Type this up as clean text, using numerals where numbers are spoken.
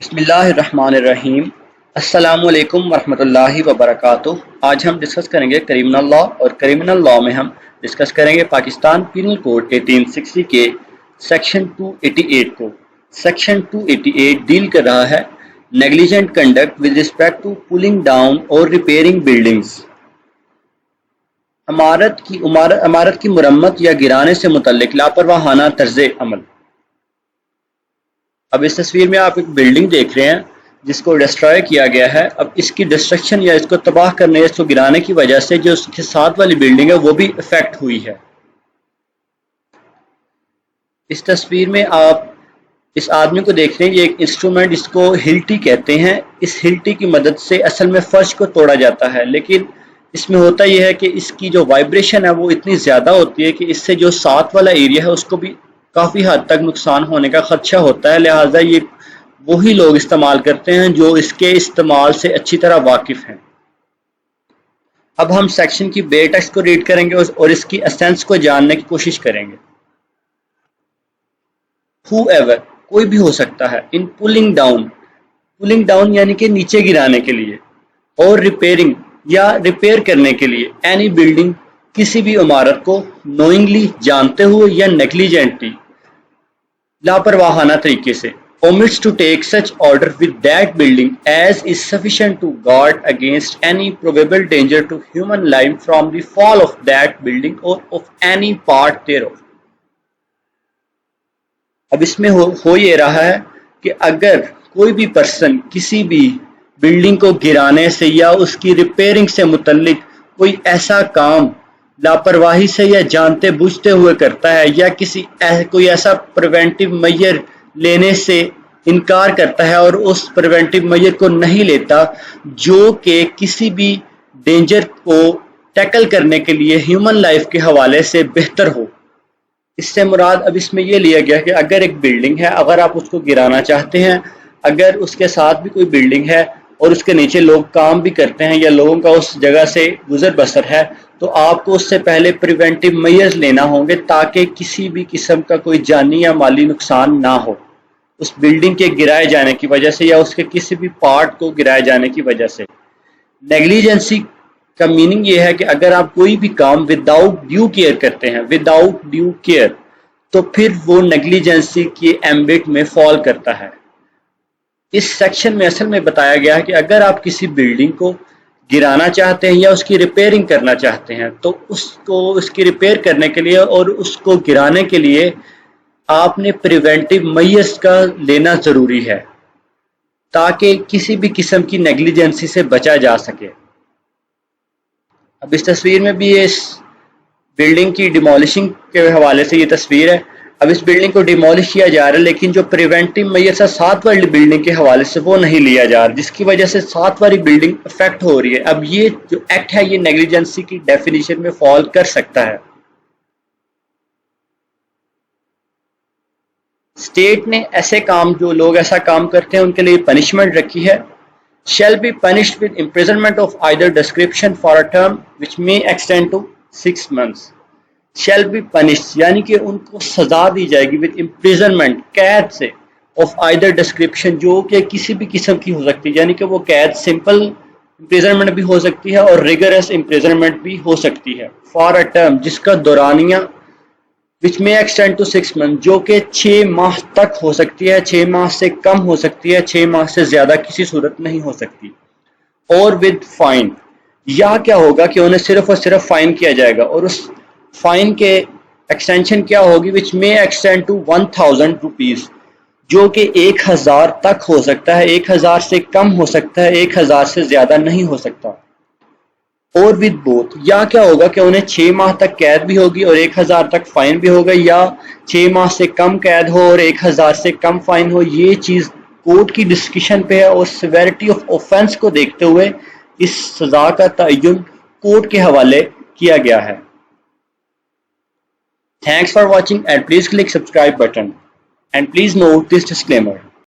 بسم اللہ الرحمن الرحیم۔ السلام علیکم ورحمۃ اللہ وبرکاتہ۔ آج ہم ڈسکس کریں گے کریمنل لاء، اور کریمنل لاء میں ہم ڈسکس کریں گے پاکستان پینل کوڈ 1860 کے سیکشن 288 کو۔ سیکشن 288 ڈیل کر رہا ہے negligent conduct with respect to pulling down اور ریپیئرنگ بلڈنگز، عمارت کی مرمت یا گرانے سے متعلق لاپرواہانہ طرز عمل۔ اب اس تصویر میں آپ ایک بلڈنگ دیکھ رہے ہیں جس کو ڈسٹرائے کیا گیا ہے۔ اب اس کی ڈسٹرکشن یا اس کو تباہ کرنے یا اس کو گرانے کی وجہ سے جو اس کے ساتھ والی بلڈنگ ہے وہ بھی افیکٹ ہوئی ہے۔ اس تصویر میں آپ اس آدمی کو دیکھ رہے ہیں، یہ ایک انسٹرومنٹ جس کو ہلٹی کہتے ہیں۔ اس ہلٹی کی مدد سے اصل میں فرش کو توڑا جاتا ہے، لیکن اس میں ہوتا یہ ہے کہ اس کی جو وائبریشن ہے وہ اتنی زیادہ ہوتی ہے کہ اس سے جو ساتھ والا ایریا ہے اس کو بھی کافی حد تک نقصان ہونے کا خدشہ ہوتا ہے، لہٰذا یہ وہی لوگ استعمال کرتے ہیں جو اس کے استعمال سے اچھی طرح واقف ہیں۔ اب ہم سیکشن کی بے ٹیکسٹ کو ریڈ کریں گے اور اس کی اسینس کو جاننے کی کوشش کریں گے۔ whoever کوئی بھی ہو سکتا ہے، ان پولنگ ڈاؤن یعنی کہ نیچے گرانے کے لیے، اور ریپیئرنگ یا ریپیئر کرنے کے لیے، اینی بلڈنگ کسی بھی عمارت کو، نوئنگلی جانتے ہوئے یا نیگلیجنٹلی لاپرواہانہ طریقے سے، omits to take such order with that building as is sufficient to guard against any probable danger to human life from the fall of that building or of any part thereof۔ اب اس میں ہو یہ رہا ہے کہ اگر کوئی بھی person کسی بھی بلڈنگ کو گرانے سے یا اس کی ریپیئرنگ سے متعلق کوئی ایسا کام لاپرواہی سے یا جانتے بوجھتے ہوئے کرتا ہے، یا کوئی ایسا پریونٹیو میجر لینے سے انکار کرتا ہے اور اس پریونٹیو میجر کو نہیں لیتا جو کہ کسی بھی ڈینجر کو ٹیکل کرنے کے لیے ہیومن لائف کے حوالے سے بہتر ہو۔ اس سے مراد اب اس میں یہ لیا گیا کہ اگر ایک بلڈنگ ہے، اگر آپ اس کو گرانا چاہتے ہیں، اگر اس کے ساتھ بھی کوئی بلڈنگ ہے اور اس کے نیچے لوگ کام بھی کرتے ہیں یا لوگوں کا اس جگہ سے گزر بسر ہے، تو آپ کو اس سے پہلے پریونٹیو میئرز لینا ہوں گے تاکہ کسی بھی قسم کا کوئی جانی یا مالی نقصان نہ ہو اس بلڈنگ کے گرائے جانے کی وجہ سے یا اس کے کسی بھی پارٹ کو گرائے جانے کی وجہ سے۔ نیگلیجنسی کا میننگ یہ ہے کہ اگر آپ کوئی بھی کام وداؤٹ ڈیو کیئر کرتے ہیں، وداؤٹ ڈیو کیئر، تو پھر وہ نیگلیجنسی کے ایمبٹ میں فال کرتا ہے۔ اس سیکشن میں اصل میں بتایا گیا ہے کہ اگر آپ کسی بلڈنگ کو گرانا چاہتے ہیں یا اس کی ریپیئرنگ کرنا چاہتے ہیں تو اس کی ریپیئر کرنے کے لیے اور اس کو گرانے کے لیے آپ نے پریونٹیو میئرز کا لینا ضروری ہے تاکہ کسی بھی قسم کی نیگلیجنسی سے بچا جا سکے۔ اب اس تصویر میں بھی اس بلڈنگ کی ڈیمولشنگ کے حوالے سے یہ تصویر ہے۔ اب اس بلڈنگ کو ڈیمولش کیا جا رہا ہے، لیکن جو پریونٹیو میئرز ہے ساتھ والی بلڈنگ کے حوالے سے وہ نہیں لیا جا رہا، جس کی وجہ سے ساتھ والی بلڈنگ افیکٹ ہو رہی ہے۔ اب یہ جو ایکٹ ہے یہ نیگلیجنسی کی ڈیفینیشن میں فال کر سکتا ہے۔ اسٹیٹ نے ایسے کام، جو لوگ ایسا کام کرتے ہیں ان کے لیے پنشمنٹ رکھی ہے۔ shall be punished with imprisonment of either description for a term which may extend to 6 months۔ shall be punished یعنی کہ ان کو سزا دی جائے گی with imprisonment قید سے، of either description جو کہ کسی بھی قسم کی ہو سکتی ہے، یعنی کہ وہ قید سمپل imprisonment بھی ہو سکتی ہے اور rigorous imprisonment بھی ہو سکتی ہے۔ for a term جس کا دورانیہ which may extend to 6 months جو کہ 6 ماہ تک ہو سکتی ہے، 6 ماہ سے کم ہو سکتی ہے، 6 ماہ سے زیادہ کسی صورت نہیں ہو سکتی۔ اور with fine یا کیا ہوگا کہ انہیں صرف اور صرف فائن کیا جائے گا، اور اس فائن کے ایکسٹینشن کیا ہوگی which may extend to 1000 rupees جو کہ 1000 تک ہو سکتا ہے، 1000 سے کم ہو سکتا ہے، 1000 سے زیادہ نہیں ہو سکتا۔ اور with both یا کیا ہوگا کہ انہیں 6 ماہ تک قید بھی ہوگی اور 1000 تک فائن بھی ہوگا، یا 6 ماہ سے کم قید ہو اور 1000 سے کم فائن ہو۔ یہ چیز کورٹ کی ڈسکشن پہ ہے اور سیویرٹی آف اوفینس کو دیکھتے ہوئے اس سزا کا تعین کورٹ کے حوالے کیا گیا ہے۔ Thanks for watching and please click subscribe button and please note this disclaimer.